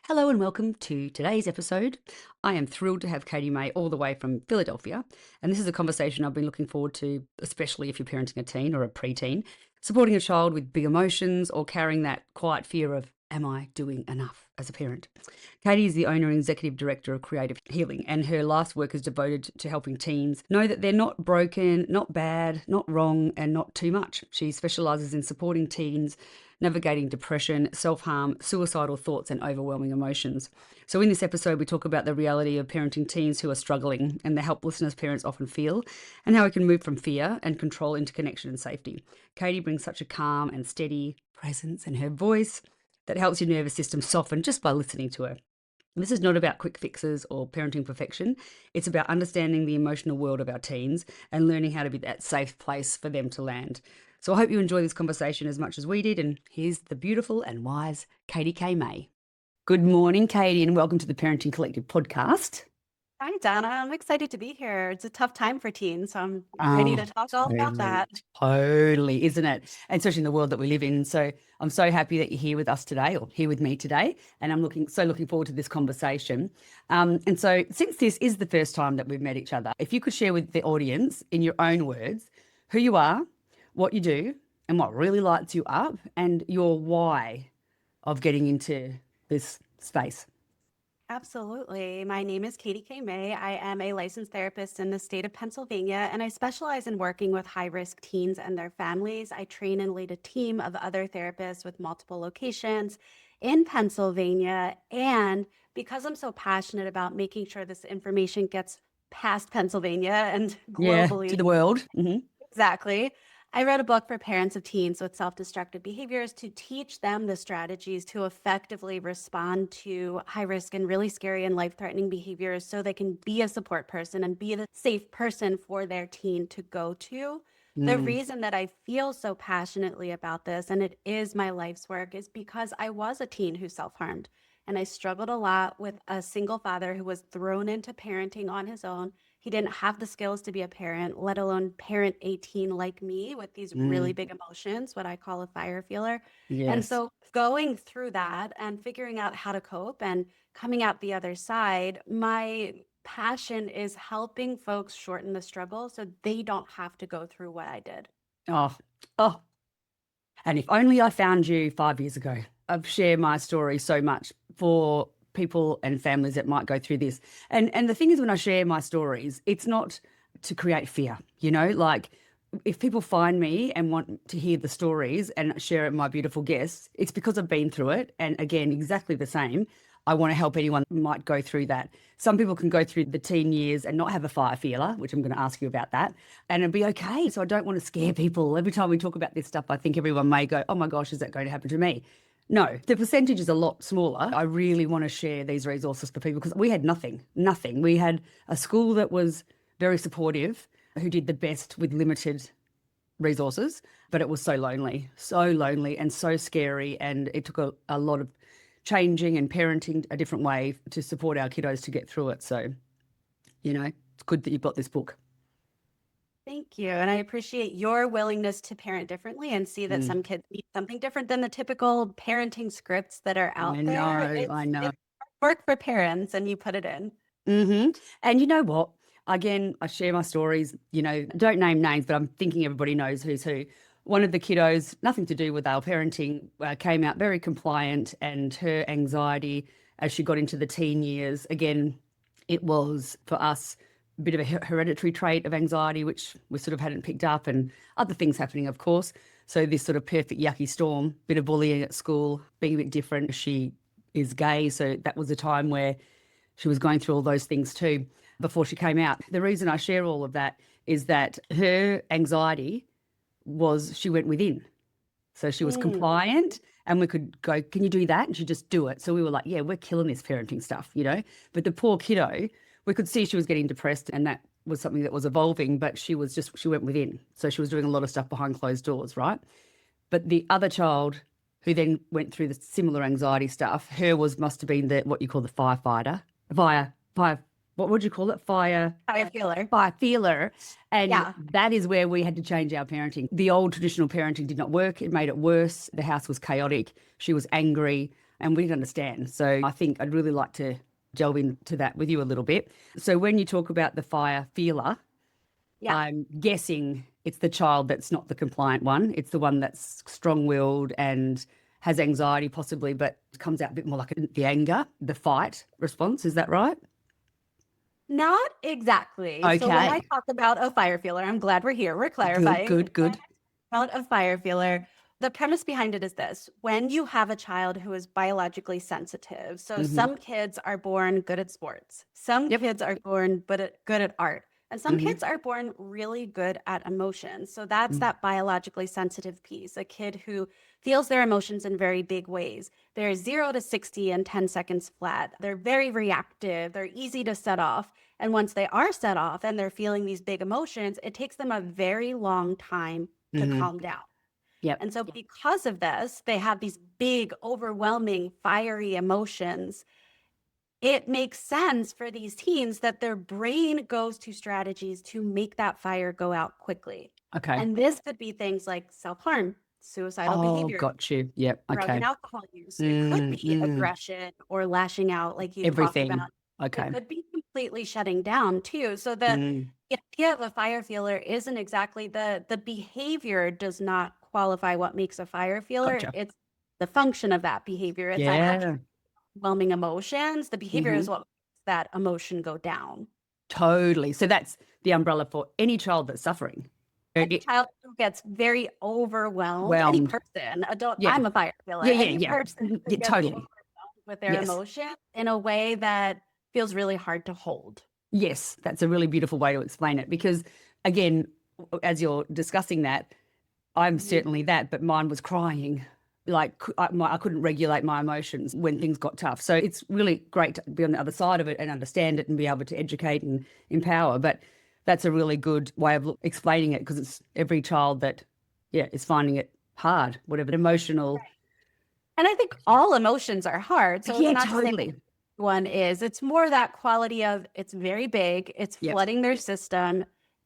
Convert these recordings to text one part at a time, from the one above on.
Hello and welcome to today's episode. I am thrilled to have Katie May all the way from Philadelphia. And this is a conversation I've been looking forward to, especially if you're parenting a teen or a preteen, supporting a child with big emotions or carrying that quiet fear of, am I doing enough as a parent? Katie is the owner and executive director of Creative Healing, and her life's work is devoted to helping teens know that they're not broken, not bad, not wrong, and not too much. She specializes in supporting teens navigating depression, self-harm, suicidal thoughts, and overwhelming emotions. So in this episode, we talk about the reality of parenting teens who are struggling and the helplessness parents often feel, and how we can move from fear and control into connection and safety. Katie brings such a calm and steady presence in her voice that helps your nervous system soften just by listening to her. This is not about quick fixes or parenting perfection. It's about understanding the emotional world of our teens and learning how to be that safe place for them to land. So I hope you enjoy this conversation as much as we did. And here's the beautiful and wise Katie K. May. Good morning, Katie, and welcome to the Parenting Collective podcast. Hi, Donna. I'm excited to be here. It's a tough time for teens, so I'm ready to talk all about that. Totally, isn't it? And especially in the world that we live in. So I'm so happy that you're here with us today, or here with me today. And I'm looking forward to this conversation. And so since this is the first time that we've met each other, if you could share with the audience in your own words who you are, what you do, and what really lights you up, and your why of getting into this space. Absolutely. My name is Katie K. May. I am a licensed therapist in the state of Pennsylvania, and I specialize in working with high-risk teens and their families. I train and lead a team of other therapists with multiple locations in Pennsylvania. And because I'm so passionate about making sure this information gets past Pennsylvania and Yeah, globally, to the world. Mm-hmm. exactly. I wrote a book for parents of teens with self-destructive behaviors to teach them the strategies to effectively respond to high risk and really scary and life-threatening behaviors so they can be a support person and be the safe person for their teen to go to. The reason that I feel so passionately about this, and it is my life's work, is because I was a teen who self-harmed. And I struggled a lot with a single father who was thrown into parenting on his own. He didn't have the skills to be a parent, let alone parent a teen like me with these really big emotions, what I call a fire feeler. And Yes. so going through that and figuring out how to cope and coming out the other side, my passion is helping folks shorten the struggle so they don't have to go through what I did. Oh, oh. And if only I found you 5 years ago. I've shared my story so much for people and families that might go through this. And the thing is, when I share my stories, it's not to create fear, like if people find me and want to hear the stories and share it with my beautiful guests, it's because I've been through it. And again, exactly the same. I want to help anyone who might go through that. Some people can go through the teen years and not have a fire feeler, which I'm going to ask you about that, and it'll be okay. So I don't want to scare people. Every time we talk about this stuff, I think everyone may go, oh my gosh, is that going to happen to me? No, the percentage is a lot smaller. I really want to share these resources for people because we had nothing. We had a school that was very supportive, who did the best with limited resources, but it was so lonely and so scary. And it took a lot of changing and parenting a different way to support our kiddos to get through it. So, it's good that you've got this book. Thank you. And I appreciate your willingness to parent differently and see that some kids need something different than the typical parenting scripts that are out there. I know. It's work for parents and you put it in. And you know what? Again, I share my stories, don't name names, but I'm thinking everybody knows who's who. One of the kiddos, nothing to do with our parenting, came out very compliant, and her anxiety as she got into the teen years, again, it was for us a bit of a hereditary trait of anxiety, which we sort of hadn't picked up, and other things happening, of course. So this sort of perfect yucky storm, bit of bullying at school, being a bit different. She is gay, so that was a time where she was going through all those things too before she came out. The reason I share all of that is that her anxiety was she went within. So she was compliant, and we could go, can you do that? And she'd just do it. So we were like, yeah, we're killing this parenting stuff, But the poor kiddo, we could see she was getting depressed, and that was something that was evolving, but she went within. So she was doing a lot of stuff behind closed doors, right? But the other child who then went through the similar anxiety stuff, must have been what you call the firefighter. What would you call it? Fire feeler. Fire feeler. And Yeah. that is where we had to change our parenting. The old traditional parenting did not work. It made it worse. The house was chaotic. She was angry. and we didn't understand. So I think I'd really like to delve into that with you a little bit. So when you talk about the fire feeler, Yeah. I'm guessing it's the child that's not the compliant one. It's the one that's strong-willed and has anxiety possibly, but comes out a bit more like the anger, the fight response. Is that right? Not exactly. So when I Okay. talk about a fire feeler, I'm glad we're here. We're Good, clarifying. good, good. About a fire feeler, the premise behind it is this: when you have a child who is biologically sensitive, so Mm-hmm. some kids are born good at sports, some Yep. kids are born good at art, and some Mm-hmm. kids are born really good at emotions. So that's that biologically sensitive piece, a kid who feels their emotions in very big ways. They're 0 to 60 in 10 seconds flat. They're very reactive. They're easy to set off. And once they are set off and they're feeling these big emotions, it takes them a very long time to Mm-hmm. calm down. Yep. And so, because of this, they have these big, overwhelming, fiery emotions. It makes sense for these teens that their brain goes to strategies to make that fire go out quickly. Okay. And this could be things like self harm, suicidal Oh, behavior, got you. Yep. drug and Okay. alcohol use. It could be Mm. aggression or lashing out, like you talked Everything. about. It Okay. could be completely shutting down too. So the Mm. idea of a fire feeler isn't exactly the behavior does not qualify what makes a fire feeler. Gotcha. It's the function of that behavior. It's I have Yeah. overwhelming emotions. The behavior Mm-hmm. is what makes that emotion go down. Totally. So that's the umbrella for any child that's suffering. Any child who gets very overwhelmed, any Whelmed. person, adult, Yeah. I'm a fire feeler, Yeah, yeah, any yeah. person who Yeah, gets totally. overwhelmed with their Yes. emotion in a way that feels really hard to hold. Yes, that's a really beautiful way to explain it because, again, as you're discussing that, I'm Mhm. certainly that, but mine was crying. Like I couldn't regulate my emotions when things got tough. So it's really great to be on the other side of it and understand it and be able to educate and empower. But that's a really good way of explaining it because it's every child that, yeah, is finding it hard, whatever emotional. And I think all emotions are hard. So it's Yeah, not to say totally. one is, it's more that quality of it's very big, it's Yep, flooding their system.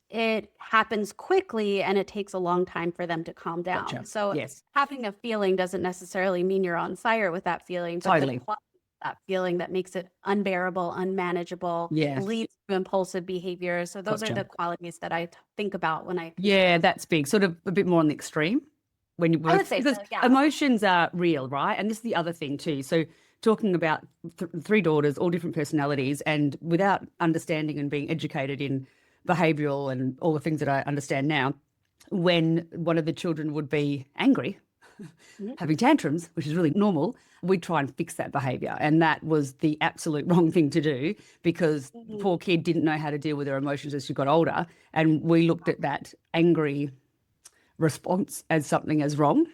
It happens quickly and it takes a long time for them to calm down. gotcha. So Yes, having a feeling doesn't necessarily mean you're on fire with that feeling, but the totally. quality of that feeling that makes it unbearable, unmanageable, Yeah, leads to impulsive behavior. So those are gotcha. the qualities that I think about when I Yeah, that's big. Sort of a bit more on the extreme when you I work would say because so, yeah. emotions are real, right? And this is the other thing too. So talking about three daughters, all different personalities, and without understanding and being educated in behavioural and all the things that I understand now, when one of the children would be angry, Mhm. having tantrums, which is really normal, we'd try and fix that behaviour. And that was the absolute wrong thing to do because the Mhm. poor kid didn't know how to deal with her emotions as she got older. And we looked at that angry response as something as wrong,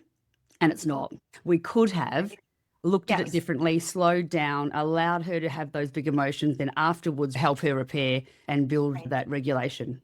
and it's not. We could have looked at it Yes. differently, slowed down, allowed her to have those big emotions, then afterwards help her repair and build Right. that regulation.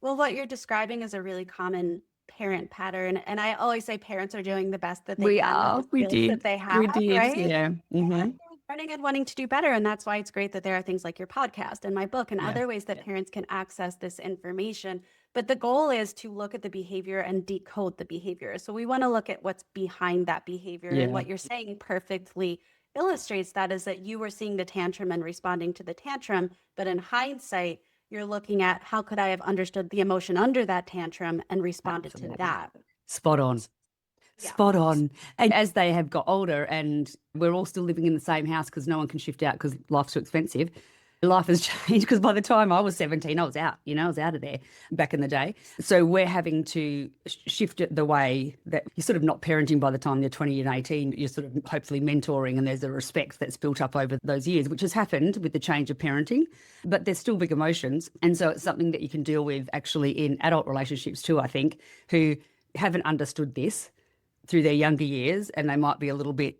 Well, what you're describing is a really common parent pattern. And I always say parents are doing the best that they We can with the are, we skills that did, they we have, did, right? yeah. And Mm-hmm. learning and wanting to do better. And that's why it's great that there are things like your podcast and my book and Yeah, other ways that parents can access this information. But the goal is to look at the behavior and decode the behavior. So we want to look at what's behind that behavior. And yeah, what you're saying perfectly illustrates that is that you were seeing the tantrum and responding to the tantrum. But in hindsight, you're looking at how could I have understood the emotion under that tantrum and responded to absolutely. that. Spot on. Yeah. Spot on. And as they have got older and we're all still living in the same house because no one can shift out because life's too expensive, life has changed because by the time I was 17, I was out, I was out of there back in the day. So we're having to shift it the way that you're sort of not parenting by the time you're 20 and 18. You're sort of hopefully mentoring and there's a respect that's built up over those years, which has happened with the change of parenting, but there's still big emotions. And so it's something that you can deal with actually in adult relationships too, I think, who haven't understood this through their younger years and they might be a little bit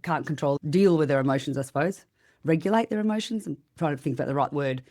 can't control, deal with their emotions, I suppose, regulate their emotions. I'm trying to think about the right word.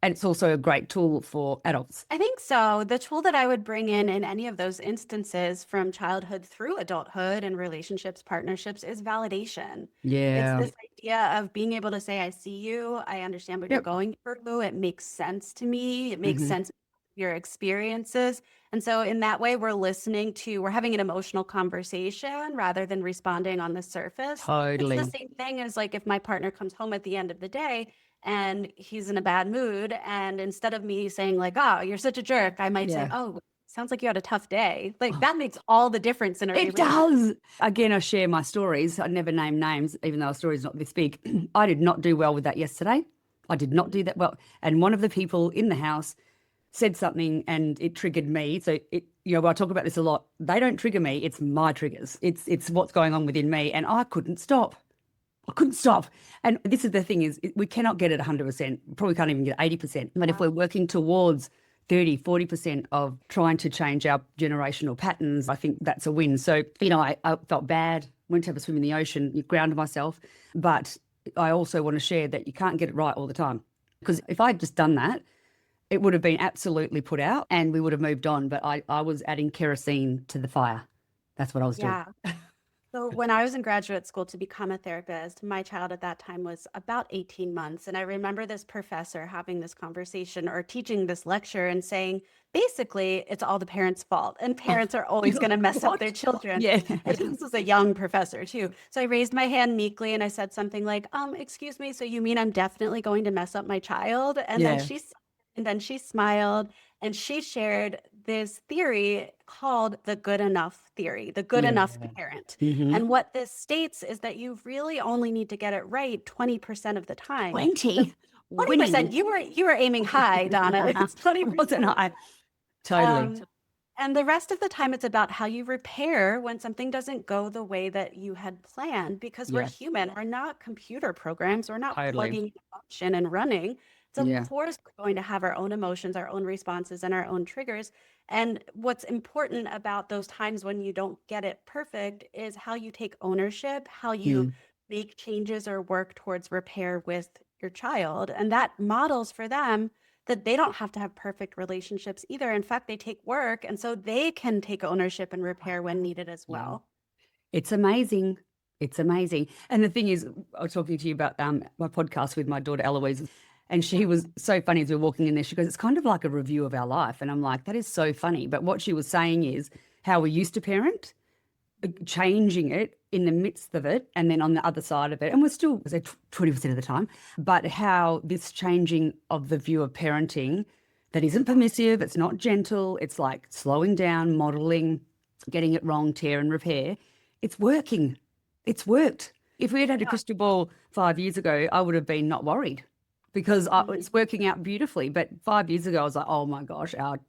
And it's also a great tool for adults. I think so. The tool that I would bring in any of those instances from childhood through adulthood and relationships, partnerships is validation. It's Yeah. this idea of being able to say, I see you, I understand what you're Yep. going through, it makes sense to me, it makes Mm-hmm. sense your experiences. And so in that way, we're having an emotional conversation rather than responding on the surface. It's the Totally. same thing as like if my partner comes home at the end of the day and he's in a bad mood, and instead of me saying like, oh, you're such a jerk, I might say, Yeah. oh, sounds like you had a tough day. Like that makes all the difference in a It relationship. does. Again, I share my stories. I never name names, even though our story's not this big. I did not do well with that yesterday. I did not do that well. And one of the people in the house said something and it triggered me. So I talk about this a lot. They don't trigger me. It's my triggers. It's what's going on within me. And I couldn't stop. I couldn't stop. And this is the thing is we cannot get it 100%. Probably can't even get 80%. But if we're working towards 30, 40% of trying to change our generational patterns, I think that's a win. So, I felt bad, went to have a swim in the ocean, grounded myself. But I also want to share that you can't get it right all the time. Because if I'd just done that, it would have been absolutely put out and we would have moved on. But I was adding kerosene to the fire. That's what I was doing. Yeah. So when I was in graduate school to become a therapist, my child at that time was about 18 months. And I remember this professor having this conversation or teaching this lecture and saying, basically, it's all the parents' fault. And parents are always going to mess up their children. Yeah. And this was a young professor too. So I raised my hand meekly and I said something like, excuse me, so you mean I'm definitely going to mess up my child? And Yeah. then she smiled and she shared this theory called the good enough theory, the good enough parent. Mm-hmm. And what this states is that you really only need to get it right 20% of the time. 20. 20%. You were aiming high, Donna. It's 20%. Wasn't I? Totally. And the rest of the time, it's about how you repair when something doesn't go the way that you had planned, because we're human. We're not computer programs. We're not plugging in a function and running. So of course, we're going to have our own emotions, our own responses, and our own triggers. And what's important about those times when you don't get it perfect is how you take ownership, how you make changes or work towards repair with your child. And that models for them that they don't have to have perfect relationships either. In fact, they take work, and so they can take ownership and repair when needed as well. It's amazing. It's amazing. And the thing is, I was talking to you about my podcast with my daughter Eloise, and she was so funny as we were walking in there. She goes, it's kind of like a review of our life. And I'm like, that is so funny. But what she was saying is how we used to parent, changing it in the midst of it, and then on the other side of it, and we're still 20% of the time, but how this changing of the view of parenting that isn't permissive, it's not gentle, it's like slowing down, modeling, getting it wrong, tear and repair. It's working. It's worked. If we had had a crystal ball 5 years ago, I would have been not worried because it's working out beautifully. But 5 years ago, I was like, oh my gosh, our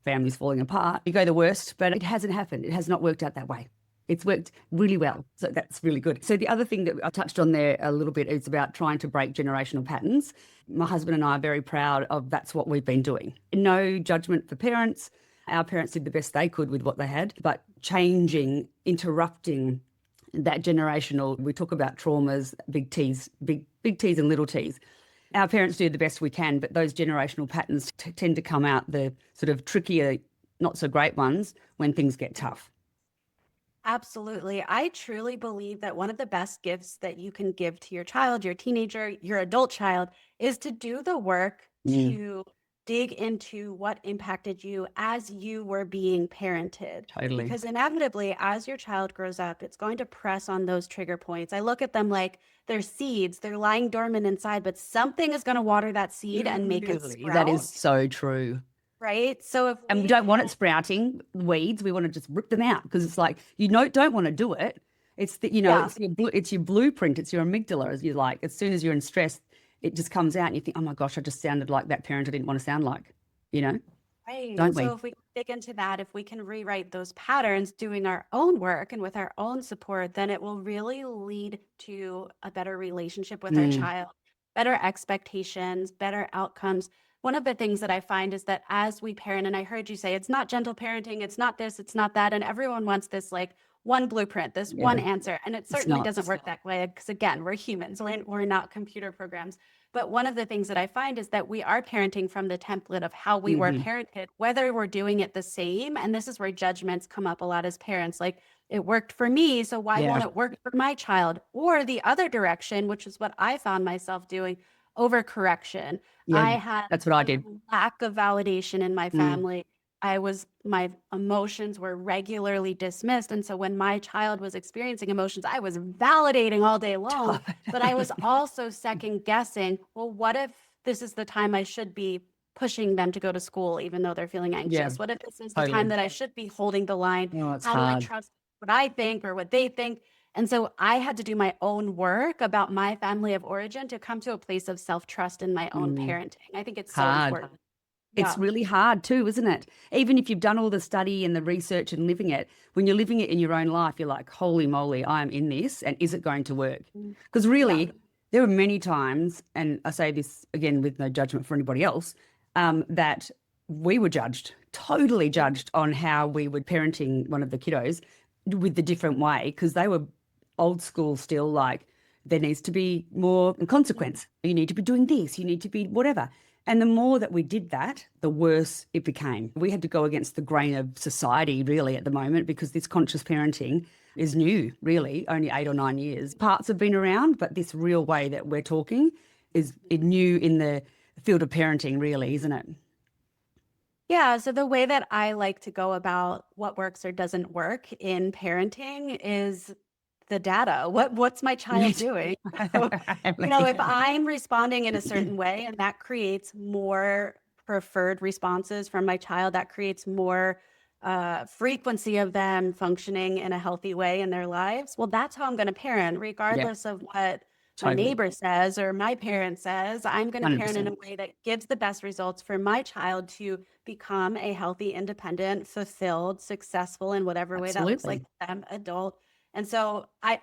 family's falling apart. You go the worst, but it hasn't happened. It has not worked out that way. It's worked really well. So that's really good. So the other thing that I touched on there a little bit is about trying to break generational patterns. My husband and I are very proud of that's what we've been doing. No judgment for parents. Our parents did the best they could with what they had, but changing, interrupting that generational, we talk about traumas, big T's, big T's and little T's. Our parents do the best we can, but those generational patterns tend to come out, the sort of trickier, not so great ones, when things get tough. Absolutely. I truly believe that one of the best gifts that you can give to your child, your teenager, your adult child, is to do the work to dig into what impacted you as you were being parented. Totally. Because inevitably, as your child grows up, it's going to press on those trigger points. I look at them like they're seeds. They're lying dormant inside, but something is going to water that seed and make it sprout. That is so true. Right? So and we don't want it sprouting weeds. We want to just rip them out because it's like, don't want to do it. It's it's your blueprint. It's your amygdala, as you like. As soon as you're in stress, it just comes out and you think, oh my gosh, I just sounded like that parent I didn't want to sound like, Right. Don't we? So if we dig into that, if we can rewrite those patterns doing our own work and with our own support, then it will really lead to a better relationship with our child, better expectations, better outcomes. One of the things that I find is that as we parent, and I heard you say, it's not gentle parenting, it's not this, it's not that. And everyone wants this like one blueprint, this one answer. And it certainly doesn't work that way because again, we're humans, we're not computer programs. But one of the things that I find is that we are parenting from the template of how we were parented, whether we're doing it the same. And this is where judgments come up a lot as parents. Like, it worked for me, so why won't it work for my child? Or the other direction, which is what I found myself doing. overcorrection. Yeah, I had that's what I a did. lack of validation in my Mm. family. My emotions were regularly dismissed. And so when my child was experiencing emotions, I was validating all day long, but I was also second guessing, well, what if this is the time I should be pushing them to go to school, even though they're feeling Yeah, anxious? What if this is the time totally. that I should be holding the line? Oh, it's How do I hard. trust what I think or what they think? And so I had to do my own work about my family of origin to come to a place of self-trust in my own Mm. parenting. I think it's so Hard. important. It's Yeah. really hard too, isn't it? Even if you've done all the study and the research and living it, when you're living it in your own life, you're like, holy moly, I am in this, and is it going to work? Mm. Because Yeah. really, there are many times, and I say this again with no judgment for anybody else, that we were judged, totally judged on how we were parenting one of the kiddos with the different way, because they were old school still, like there needs to be more consequence. You need to be doing this, you need to be whatever. And the more that we did that, the worse it became. We had to go against the grain of society, really, at the moment, because this conscious parenting is new, really, only 8 or 9 years. Parts have been around, but this real way that we're talking is new in the field of parenting, really, isn't it? Yeah, so the way that I like to go about what works or doesn't work in parenting is the data. What's my child Yes. doing? So, if I'm responding in a certain way and that creates more preferred responses from my child, that creates more frequency of them functioning in a healthy way in their lives. Well, that's how I'm going to parent, Yeah, regardless of what my totally. neighbor says or my parent says. I'm going to parent in a 100%. way that gives the best results for my child to become a healthy, independent, fulfilled, successful in whatever way that looks like Absolutely. to them, adult. And so I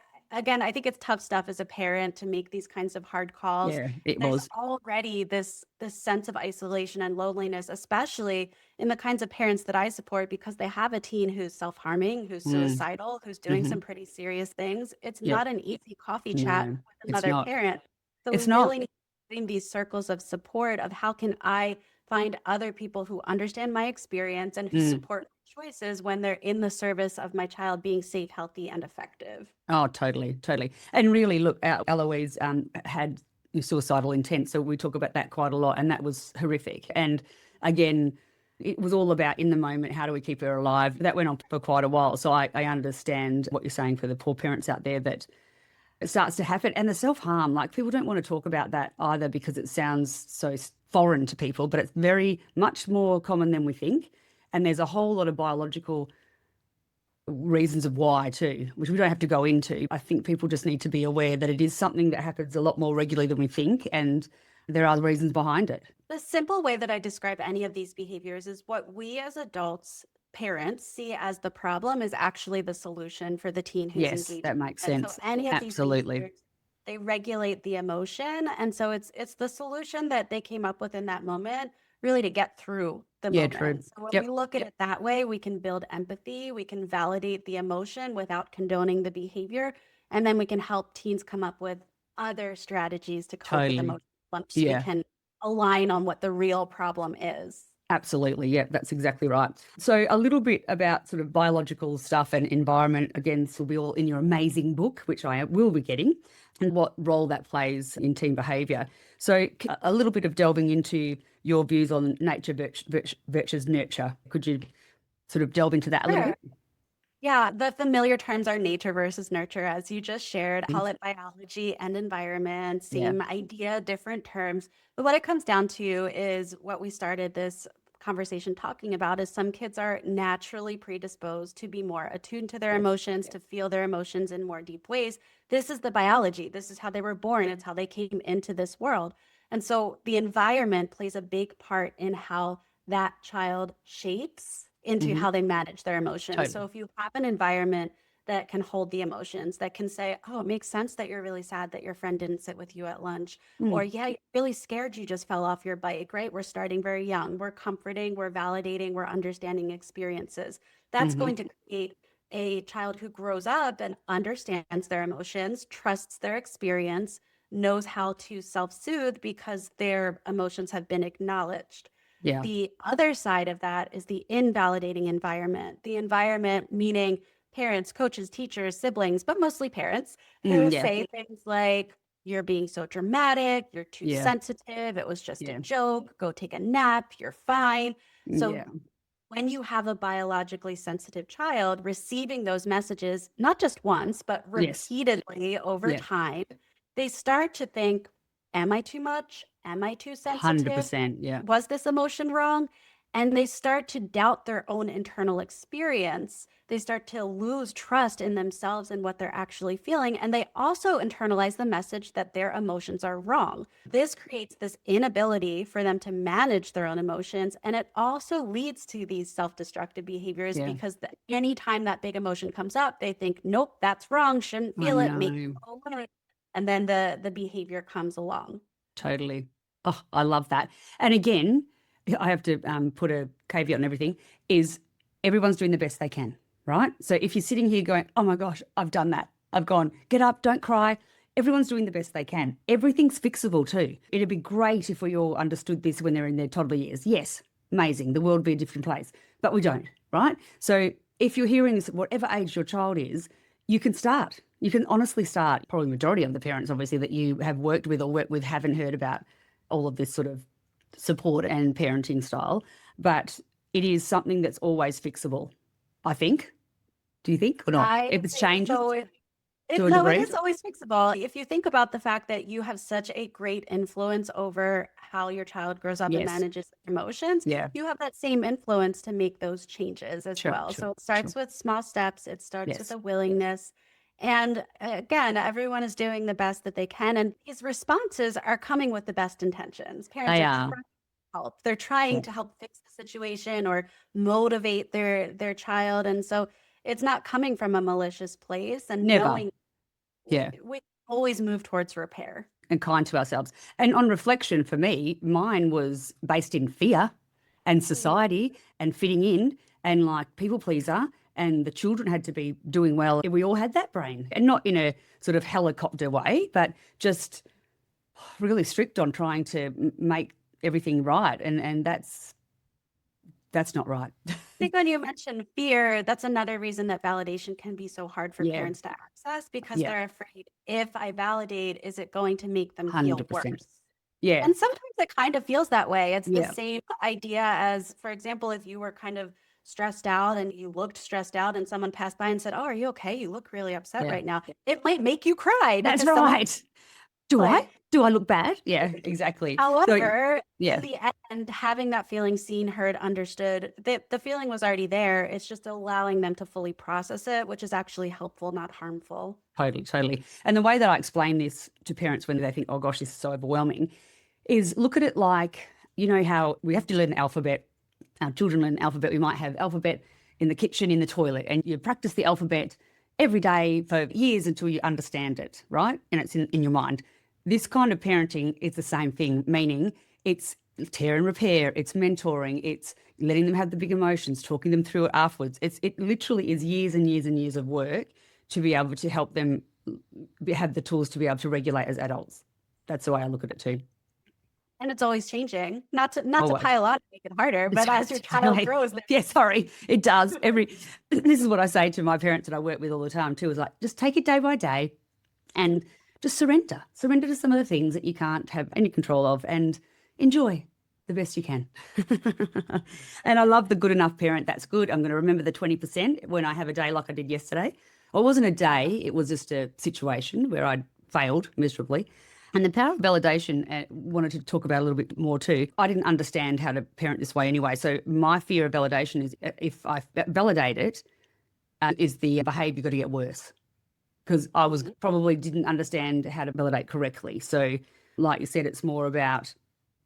think it's tough stuff as a parent to make these kinds of hard calls. Yeah, it There's was. already this sense of isolation and loneliness, especially in the kinds of parents that I support, because they have a teen who's self-harming, who's Mm. suicidal, who's doing Hmm. some pretty serious things. It's Yep. not an easy coffee chat No, with it's another not. parent. So we It's not. really need to find these circles of support of how can I find other people who understand my experience and who Mm. support my choices when they're in the service of my child being safe, healthy, and effective. Oh, totally, totally. And really, look, our Eloise had suicidal intent, so we talk about that quite a lot, and that was horrific. And again, it was all about in the moment, how do we keep her alive? That went on for quite a while. So I understand what you're saying for the poor parents out there that it starts to happen. And the self-harm, like people don't want to talk about that either because it sounds so foreign to people, but it's very much more common than we think. And there's a whole lot of biological reasons of why too, which we don't have to go into. I think people just need to be aware that it is something that happens a lot more regularly than we think, and there are reasons behind it. The simple way that I describe any of these behaviors is what we as adults, parents, see as the problem is actually the solution for the teen who's Yes, engaged. that makes And so sense. any of these Absolutely. behaviors, they regulate the emotion. And so it's the solution that they came up with in that moment, really to get through the Yeah, true. moment. So when we Yep. look at it that way, we can build empathy, we can validate the emotion without condoning the behavior, and then we can help teens come up with other strategies to cope with Totally. emotion once we Yeah. can align on what the real problem is. Absolutely. Yeah, that's exactly right. So, a little bit about sort of biological stuff and environment. Again, this will be all in your amazing book, which I will be getting, and what role that plays in teen behaviour. So, a little bit of delving into your views on nature versus nurture. Could you sort of delve into that a little Sure. bit? Yeah, the familiar terms are nature versus nurture, as you just shared. Mm. Call it biology and environment, Yeah. same idea, different terms. But what it comes down to is what we started this conversation talking about is some kids are naturally predisposed to be more attuned to their Yes. emotions, to feel their emotions in more deep ways. This is the biology. This is how they were born. It's how they came into this world. And so the environment plays a big part in how that child shapes into Hmm. how they manage their emotions. So Totally. if you have an environment that can hold the emotions, that can say, oh, it makes sense that you're really sad that your friend didn't sit with you at lunch. Or, Mm. yeah, you're really scared you just fell off your bike, right? We're starting very young. We're comforting, we're validating, we're understanding experiences. That's Hmm. going to create a child who grows up and understands their emotions, trusts their experience, knows how to self soothe because their emotions have been acknowledged. Yeah. The other side of that is the invalidating environment. The environment meaning parents, coaches, teachers, siblings, but mostly parents who Yeah. say things like, you're being so dramatic, you're too Yeah. sensitive, it was just a Yeah. joke, go take a nap, you're fine. So Yeah. when you have a biologically sensitive child receiving those messages, not just once, but Yes. repeatedly over Yeah. time, they start to think, am I too much? Am I too sensitive? 100%. Yeah. Was this emotion wrong? And they start to doubt their own internal experience. They start to lose trust in themselves and what they're actually feeling. And they also internalize the message that their emotions are wrong. This creates this inability for them to manage their own emotions. And it also leads to these self-destructive behaviors Yeah. because anytime that big emotion comes up, they think, nope, that's wrong, shouldn't I feel it, make know. it go away. And then the behavior comes along. Totally. Oh, I love that. And again, I have to put a caveat on everything, is everyone's doing the best they can, right? So if you're sitting here going, oh my gosh, I've done that. I've gone, get up, don't cry. Everyone's doing the best they can. Everything's fixable too. It'd be great if we all understood this when they're in their toddler years. Yes, amazing. The world would be a different place, but we don't, right? So if you're hearing this, whatever age your child is, you can start. You can honestly start. Probably majority of the parents, obviously, that you have worked with or worked with haven't heard about all of this sort of support and parenting style, but it is something that's always fixable, I think. Do you think or not? I If it's think changes so. to a No, it degree? is always fixable. If you think about the fact that you have such a great influence over how your child grows up and Yes. manages emotions, Yeah. you have that same influence to make those changes as Sure, well. sure, So it sure. starts with small steps, it starts with Yes. a willingness. And again, everyone is doing the best that they can. And these responses are coming with the best intentions. Parents They are are. trying to help. They're trying Yeah. to help fix the situation or motivate their child. And so it's not coming from a malicious place, and Never. knowing Yeah. we always move towards repair. And kind to ourselves. And on reflection, for me, mine was based in fear and society and fitting in and like people pleaser. And the children had to be doing well. We all had that brain, and not in a sort of helicopter way, but just really strict on trying to make everything right. And that's not right. I think when you mentioned fear, that's another reason that validation can be so hard for Yeah. parents to access, because Yeah. they're afraid, if I validate, is it going to make them feel 100%. worse? Yeah. And sometimes it kind of feels that way. It's the Yeah. same idea as, for example, if you were kind of stressed out and you looked stressed out and someone passed by and said, oh, are you okay? You look really upset Yeah. right now. It might make you cry That's because someone right. Do I? like, Do I look bad? Yeah, exactly. So, however, yeah, in the end, having that feeling seen, heard, understood, the feeling was already there. It's just allowing them to fully process it, which is actually helpful, not harmful. totally, totally. And the way that I explain this to parents when they think, oh gosh, this is so overwhelming, is look at it like, you know, how we have to learn the alphabet. Our children learn alphabet. We might have alphabet in the kitchen, in the toilet, and you practice the alphabet every day for years until you understand it, right? And it's in your mind. This kind of parenting is the same thing, meaning it's tear and repair, it's mentoring, it's letting them have the big emotions, talking them through it afterwards. It literally is years and years and years of work to be able to help them have the tools to be able to regulate as adults. That's the way I look at it too. And it's always changing. Not to Always. pile on and make it harder, but as your child grows, Yeah, sorry, it does. This is what I say to my parents that I work with all the time too, is like, just take it day by day and just surrender. Surrender to some of the things that you can't have any control of and enjoy the best you can. And I love the good enough parent. That's good. I'm going to remember the 20% when I have a day like I did yesterday. Well, it wasn't a day. It was just a situation where I'd failed miserably. And the power of validation, wanted to talk about a little bit more too. I didn't understand how to parent this way anyway. So my fear of validation is if I validate it, is the behavior got to get worse? Because I was probably didn't understand how to validate correctly. So like you said, it's more about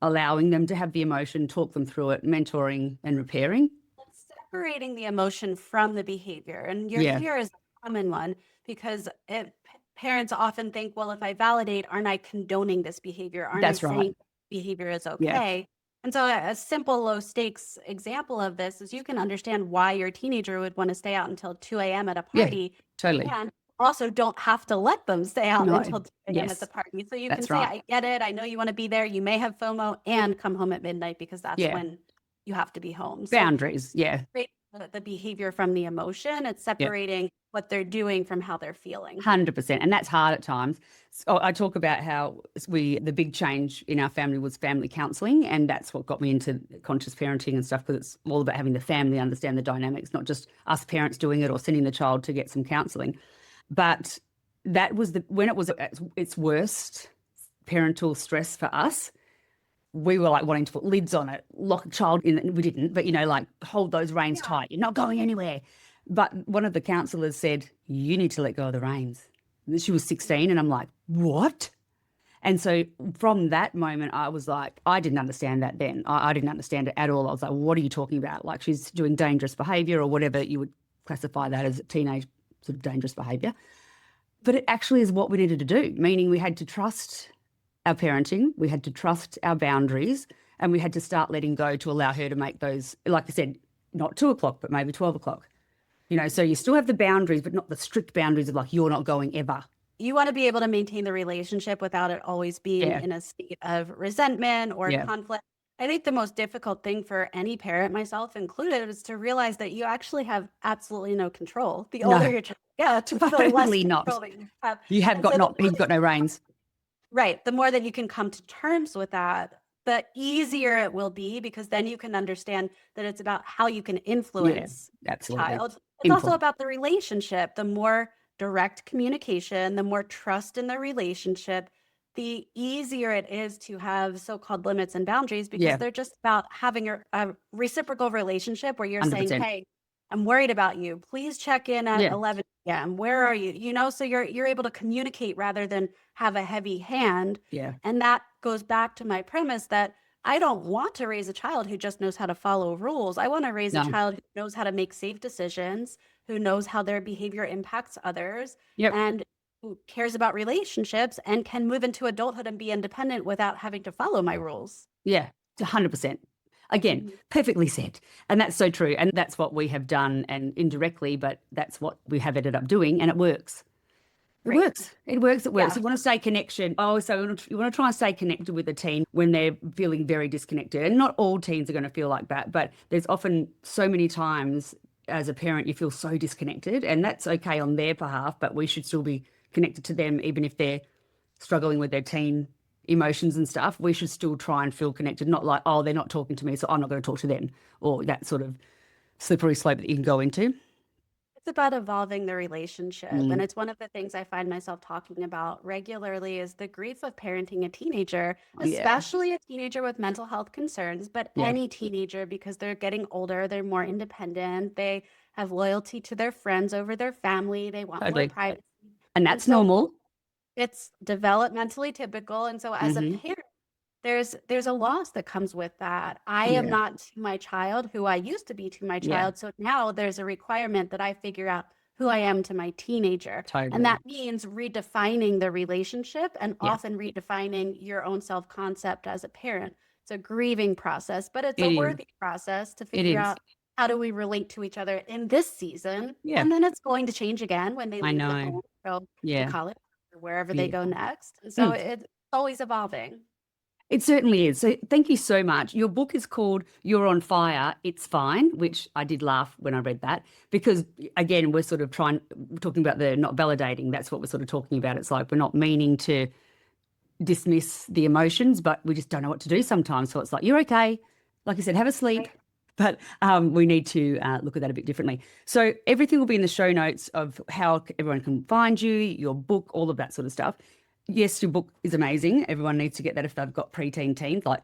allowing them to have the emotion, talk them through it, mentoring and repairing. separating the emotion from the behavior. And your Yeah. fear is a common one because parents often think, well, if I validate, aren't I condoning this behavior? Aren't That's I right. saying behavior is okay? And so a simple low stakes example of this is you can understand why your teenager would want to stay out until 2 a.m. at a Yeah, party. totally. And also don't have to let them stay out No. until 2 a.m. at the Yes. party. So you That's can say, right. I get it. I know you want to be there. You may have FOMO and come home at midnight because that's Yeah. when you have to be home. So Boundaries. Yeah. great the behavior from the emotion. It's Yep. separating what they're doing from how they're feeling. 100%. And that's hard at times. So I talk about how the big change in our family was family counselling. And that's what got me into conscious parenting and stuff, because it's all about having the family understand the dynamics, not just us parents doing it or sending the child to get some counselling. But that was when it was at its worst, parental stress for us. We were like wanting to put lids on it, lock a child in. We didn't, but like hold those reins tight. You're not going anywhere. But one of the counsellors said, you need to let go of the reins. She was 16 and I'm like, what? And so from that moment, I was like, I didn't understand that then. I didn't understand it at all. I was like, what are you talking about? Like, she's doing dangerous behaviour or whatever you would classify that as, teenage sort of dangerous behaviour. But it actually is what we needed to do, meaning we had to trust our parenting, we had to trust our boundaries, and we had to start letting go to allow her to make those, like I said, not 2 o'clock, but maybe 12 o'clock. So you still have the boundaries, but not the strict boundaries of like, you're not going ever. You want to be able to maintain the relationship without it always being in a state of resentment or conflict. I think the most difficult thing for any parent, myself included, is to realize that you actually have absolutely no control. The older your child gets, the less control that you have. You've got no reins. Right. The more that you can come to terms with that, the easier it will be, because then you can understand that it's about how you can influence the child. It's also about the relationship. The more direct communication, the more trust in the relationship, the easier it is to have so-called limits and boundaries, because they're just about having a reciprocal relationship where you're 100%. saying, hey, I'm worried about you. Please check in at 11 p.m. Where are you? So you're able to communicate rather than have a heavy hand. Yeah. And that goes back to my premise that I don't want to raise a child who just knows how to follow rules. I want to raise a child who knows how to make safe decisions, who knows how their behavior impacts others, and who cares about relationships and can move into adulthood and be independent without having to follow my rules. Yeah, 100%. Again, perfectly said. And that's so true. And that's what we have done, and indirectly, but that's what we have ended up doing, and it works. It works. It works. It works. You want to stay connection. So you want to try and stay connected with a teen when they're feeling very disconnected. And not all teens are going to feel like that, but there's often so many times as a parent you feel so disconnected, and that's okay on their behalf, but we should still be connected to them even if they're struggling with their teen emotions and stuff. We should still try and feel connected, not like, oh, they're not talking to me, so I'm not going to talk to them, or that sort of slippery slope that you can go into. It's about evolving the relationship. And it's one of the things I find myself talking about regularly is the grief of parenting a teenager, especially a teenager with mental health concerns, but any teenager, because they're getting older, they're more independent, they have loyalty to their friends over their family, they want more privacy. And that's normal. It's developmentally typical. And so as a parent, there's a loss that comes with that. I am not to my child who I used to be to my child. So now there's a requirement that I figure out who I am to my teenager. And that means redefining the relationship and often redefining your own self-concept as a parent. It's a grieving process, but it's a worthy process to figure out how do we relate to each other in this season. And then it's going to change again when they leave the home, go to college or wherever they go next. And so it's always evolving. It certainly is. So thank you so much. Your book is called You're on Fire, It's Fine, which I did laugh when I read that, because again, we're sort of talking about the not validating. That's what we're sort of talking about. It's like we're not meaning to dismiss the emotions, but we just don't know what to do sometimes. So it's like, you're okay. Like you said, have a sleep. But we need to look at that a bit differently. So everything will be in the show notes of how everyone can find you, your book, all of that sort of stuff. Yes, your book is amazing. Everyone needs to get that if they've got preteen teens, like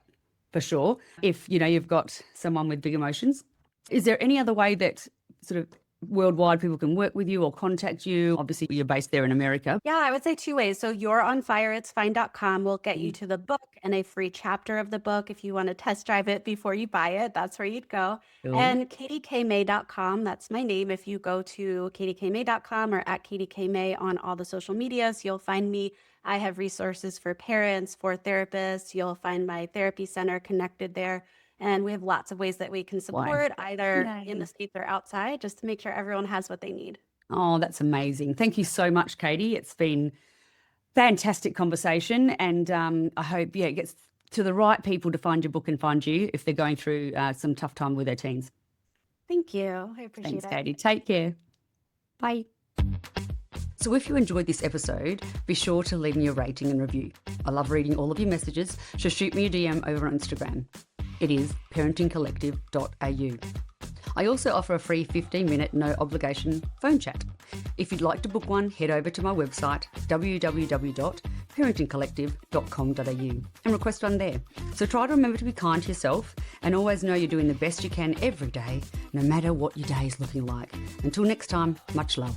for sure. If, you've got someone with big emotions. Is there any other way that sort of worldwide people can work with you or contact you? Obviously, you're based there in America. Yeah, I would say 2 ways. So you'reonfireitsfine.com will get you to the book and a free chapter of the book. If you want to test drive it before you buy it, that's where you'd go. And katykmay.com, that's my name. If you go to katykmay.com or at katykmay on all the social medias, you'll find me. I have resources for parents, for therapists. You'll find my therapy center connected there. And we have lots of ways that we can support either in the States or outside, just to make sure everyone has what they need. Oh, that's amazing. Thank you so much, Katie. It's been fantastic conversation. And I hope, it gets to the right people to find your book and find you if they're going through some tough time with their teens. Thank you. I appreciate Thanks, it. Katie. Take care. Bye. So if you enjoyed this episode, be sure to leave me a rating and review. I love reading all of your messages, so shoot me a DM over on Instagram. It is parentingcollective.au. I also offer a free 15-minute no-obligation phone chat. If you'd like to book one, head over to my website, www.parentingcollective.com.au, and request one there. So try to remember to be kind to yourself and always know you're doing the best you can every day, no matter what your day is looking like. Until next time, much love.